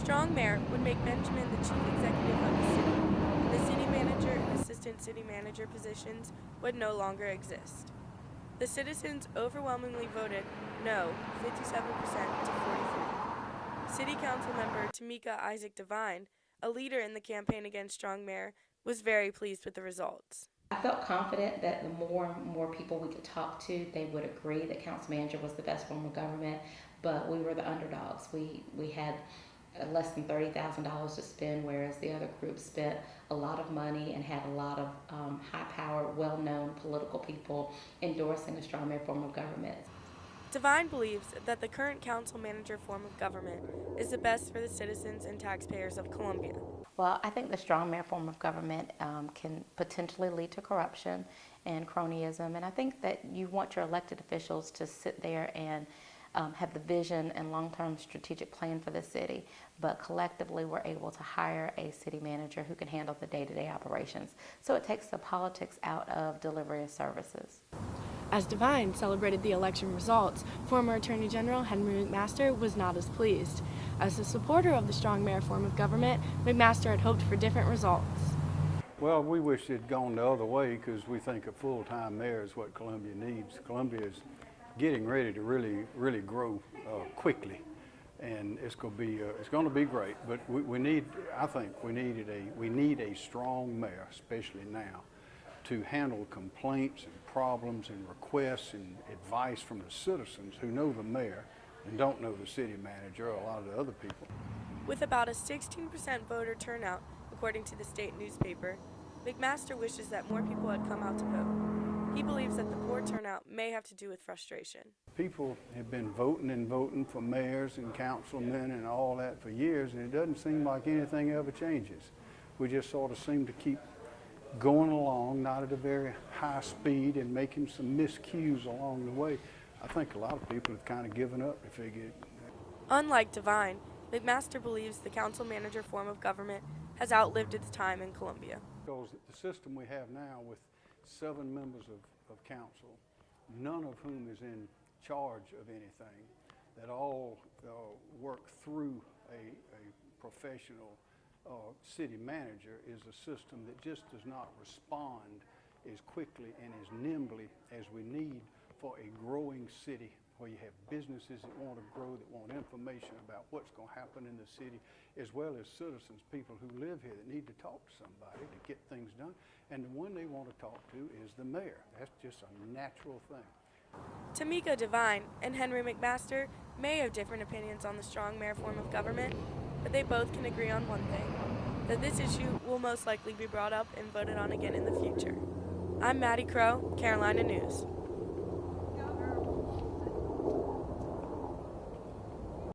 Strong mayor would make Benjamin the chief executive of the city, and the city manager and assistant city manager positions would no longer exist. The citizens overwhelmingly voted no, 57% to 43. City Council member Tameika Devine, a leader in the campaign against Strong Mayor, was very pleased with the results. I felt confident that the more people we could talk to, they would agree that council manager was the best form of government, but we were the underdogs. We had less than $30,000 to spend, whereas the other groups spent a lot of money and had a lot of high-powered, well-known political people endorsing a strong mayor form of government. Devine believes that the current council manager form of government is the best for the citizens and taxpayers of Columbia. Well, I think the strong mayor form of government can potentially lead to corruption and cronyism, and I think that you want your elected officials to sit there and have the vision and long-term strategic plan for the city, but collectively we're able to hire a city manager who can handle the day-to-day operations. So it takes the politics out of delivery of services. As Devine celebrated the election results, former Attorney General Henry McMaster was not as pleased. As a supporter of the strong mayor form of government, McMaster had hoped for different results. Well, we wish it had gone the other way because we think a full-time mayor is what Columbia needs. Columbia is getting ready to really grow quickly, and it's going to be great. But I think we need a strong mayor, especially now, to handle complaints and problems and requests and advice from the citizens who know the mayor and don't know the city manager or a lot of the other people. With about a 16% voter turnout, according to the state newspaper, McMaster wishes that more people had come out to vote. He believes that the poor turnout may have to do with frustration. People have been voting for mayors and councilmen and all that for years, and it doesn't seem like anything ever changes. We just sort of seem to keep going along, not at a very high speed, and making some miscues along the way. I think a lot of people have kind of given up. They figure. Unlike Devine, McMaster believes the council manager form of government has outlived its time in Columbia. Because the system we have now with 7 members of council, none of whom is in charge of anything, that all work through a professional city manager, is a system that just does not respond as quickly and as nimbly as we need for a growing city where you have businesses that want to grow, that want information about what's going to happen in the city, as well as citizens, people who live here that need to talk to somebody to get things done. And the one they want to talk to is the mayor. That's just a natural thing. Tameika Devine and Henry McMaster may have different opinions on the strong mayor form of government, but they both can agree on one thing, that this issue will most likely be brought up and voted on again in the future. I'm Maddie Crow, Carolina News.